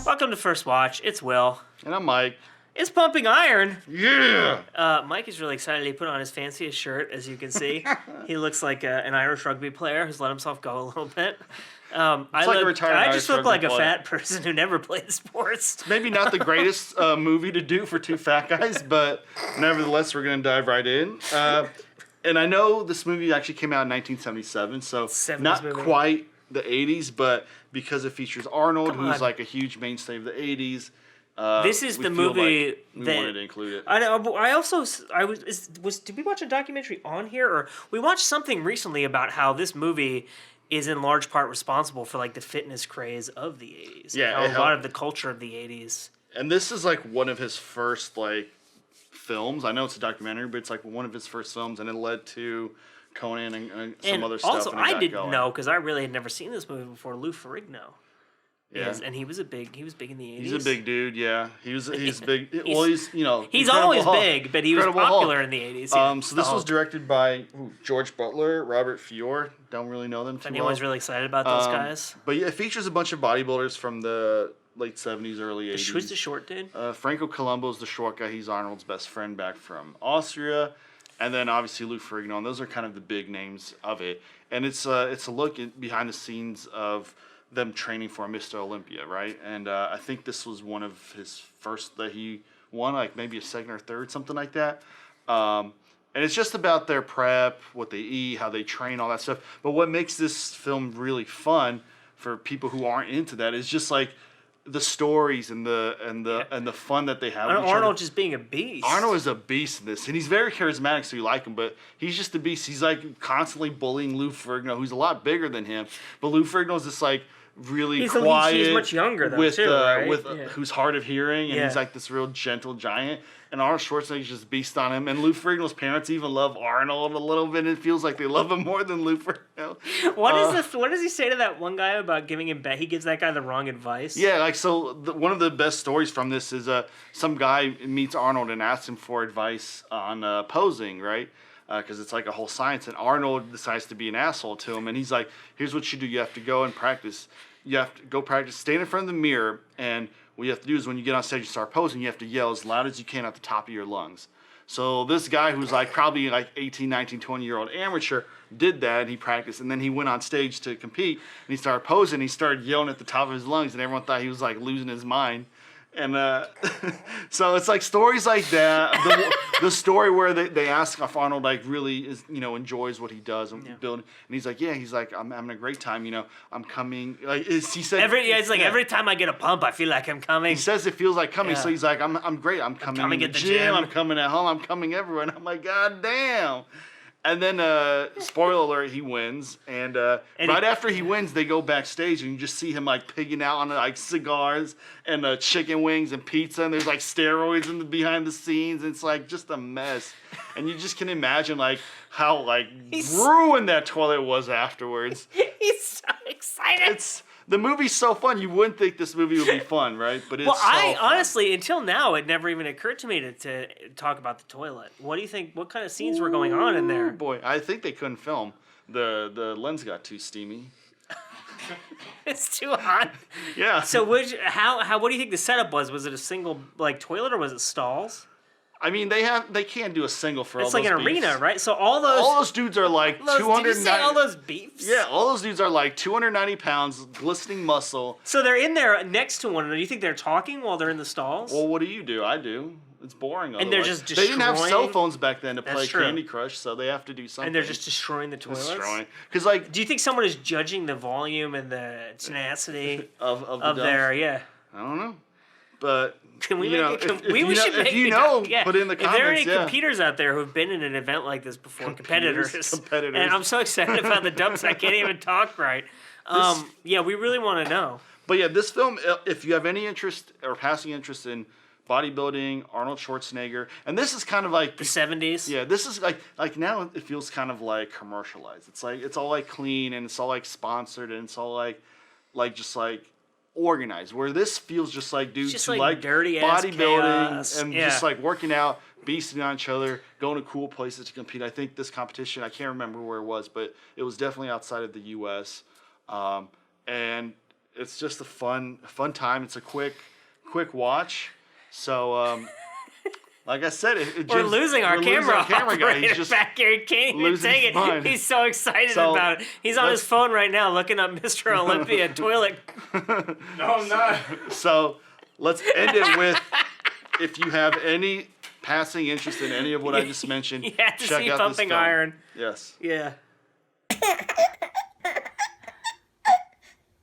Welcome to First Watch. It's Will. And I'm Mike. It's Pumping Iron. Yeah! Mike is really excited. He put on his fanciest shirt, as you can see. He looks like an Irish rugby player who's let himself go a little bit. I just look like a fat person who never played sports. Maybe not the greatest movie to do for two fat guys, but nevertheless, we're going to dive right in. And I know this movie actually came out in 1977, so not quite the 80s, but because it features Arnold, who's like a huge mainstay of the 80s. This is the movie like we wanted to include it. I know. But I did we watch a documentary on here, or we watched something recently about how this movie is in large part responsible for like the fitness craze of the 80s. Yeah, a lot of the culture of the 80s. And this is like one of his first like films. I know it's a documentary, but it's like one of his first films, and it led to Conan and some other stuff. Also, I didn't know because I really had never seen this movie before. Lou Ferrigno. Yeah. And he was big in the 80s. He's a big dude, yeah. He's big. He's always big, but he was popular in the 80s. Yeah. So this was directed by George Butler, Robert Fiore. Don't really know them too well. Anyone's really excited about those guys. But yeah, it features a bunch of bodybuilders from the late 70s, early 80s. Who's the short dude? Franco Columbo's the short guy. He's Arnold's best friend back from Austria. And then obviously Lou Ferrigno. And those are kind of the big names of it. And it's a look behind the scenes of them training for Mr. Olympia, right? And I think this was one of his first that he won, like maybe a second or third, something like that. And it's just about their prep, what they eat, how they train, all that stuff. But what makes this film really fun for people who aren't into that is just like the stories and the fun that they have. And Arnold just being a beast. Arnold is a beast in this, and he's very charismatic, so you like him. But he's just a beast. He's like constantly bullying Lou Ferrigno, who's a lot bigger than him. But Lou Ferrigno's just like really quiet. He's much younger though, too, right? Who's hard of hearing, and he's like this real gentle giant. And Arnold Schwarzenegger's just beast on him. And Lou Ferrigno's parents even love Arnold a little bit. It feels like they love him more than Lou Ferrigno. What does he say to that one guy about giving him he gives that guy the wrong advice? Yeah, like so. One of the best stories from this is some guy meets Arnold and asks him for advice on posing, right? Because it's like a whole science. And Arnold decides to be an asshole to him. And he's like, here's what you do. You have to go and practice. You have to go practice, stand in front of the mirror, and what you have to do is when you get on stage and start posing, you have to yell as loud as you can at the top of your lungs. So this guy who's like probably like 18, 19, 20-year-old amateur did that, and he practiced, and then he went on stage to compete, and he started posing, and he started yelling at the top of his lungs, and everyone thought he was like losing his mind. And so it's like stories like that. The story where they ask if Arnold like really is enjoys what he does and building, and he's like, I'm having a great time. I'm coming. Like he said, every time I get a pump, I feel like I'm coming. He says it feels like coming, so he's like, I'm great. I'm coming in the gym. I'm coming at home. I'm coming everywhere. And I'm like, God damn. And then, spoiler alert, he wins. And right after he wins, they go backstage, and you just see him like pigging out on like cigars and chicken wings and pizza. And there's like steroids in the behind the scenes. And it's like just a mess. And you just can imagine like how like ruined that toilet was afterwards. He's so excited. The movie's so fun. You wouldn't think this movie would be fun, right? But it's honestly, until now, it never even occurred to me to talk about the toilet. What do you think? What kind of scenes were going on in there? Boy, I think they couldn't film. The lens got too steamy. It's too hot. Yeah. So what do you think the setup was? Was it a single like toilet or was it stalls? I mean, they can't do a single for all those beefs. It's like an arena, right? So all those dudes are like 290. Did you say all those beefs? Yeah, all those dudes are like 290 pounds, glistening muscle. So they're in there next to one another. Do you think they're talking while they're in the stalls? Well, what do? I do. It's boring. And they're just destroying. They didn't have cell phones back then to play Candy Crush, so they have to do something. And they're just destroying the toilets. Because like, do you think someone is judging the volume and the tenacity of their I don't know, but. Can we put in the comments. If there are any competitors out there who've been in an event like this before, competitors. And I'm so excited about the dumps I can't even talk right. We really want to know. But yeah, this film, if you have any interest or passing interest in bodybuilding, Arnold Schwarzenegger, and this is kind of like the 70s. Yeah, this is like now it feels kind of like commercialized. It's like it's all like clean and it's all like sponsored and it's all like just like organized. Where this feels just like dudes just who like dirty ass bodybuilding chaos. and just like working out, beasting on each other, going to cool places to compete. I think this competition, I can't remember where it was, but it was definitely outside of the U.S. And it's just a fun time. It's a quick watch. So, like I said, we're losing our camera guy. He's just back here. He can't even take it. He's so excited about it. He's on his phone right now looking up Mr. Olympia toilet. No, I'm not. So let's end it with, if you have any passing interest in any of what I just mentioned, you have to check see out Pumping this film. Iron. Yes. Yeah.